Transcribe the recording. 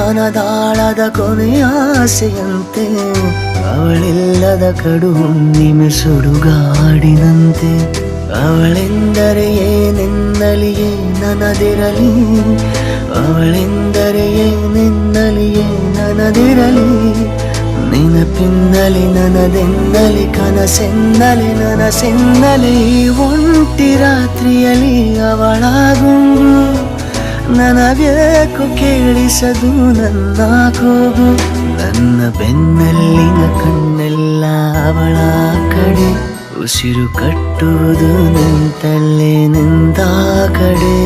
ಮನದಾಳದ ಕೊನೆಯ ಆಸೆಯಂತೆ, ಅವಳಿಲ್ಲದ ಕಡು ಹುಣ್ಣಿಮೆ ಸುಡುಗಾಡಿನಂತೆ. ಅವಳೆಂದರೆ ಏನೆನ್ನಲಿಯೇ ನನ್ನದಿರಲಿ, ಅವಳೆಂದರೆ ಏನೆನ್ನಲಿಯೇ ನನ್ನದಿರಲಿ. ನೆನಪಿನ್ನಲಿ ನನ್ನದೆನ್ನಲಿ, ಕನಸೆನ್ನಲಿ ನನಸೆನ್ನಲಿ. ಈ ಒಂಟಿ ರಾತ್ರಿಯಲ್ಲಿ ಅವಳ ಗುಂಗು ನನಗೇಕು ಕೇಳಿಸದು ನನ್ನ ಕೂಗು. ನನ್ನ ಬೆನ್ನಲ್ಲಿನ ಕಣ್ಣೆಲ್ಲ ಅವಳ ಕಡೆ, ಉಸಿರು ಕಟ್ಟುವುದು ನಿಂತಲ್ಲೇ ನಿಂತ ಕಡೆ.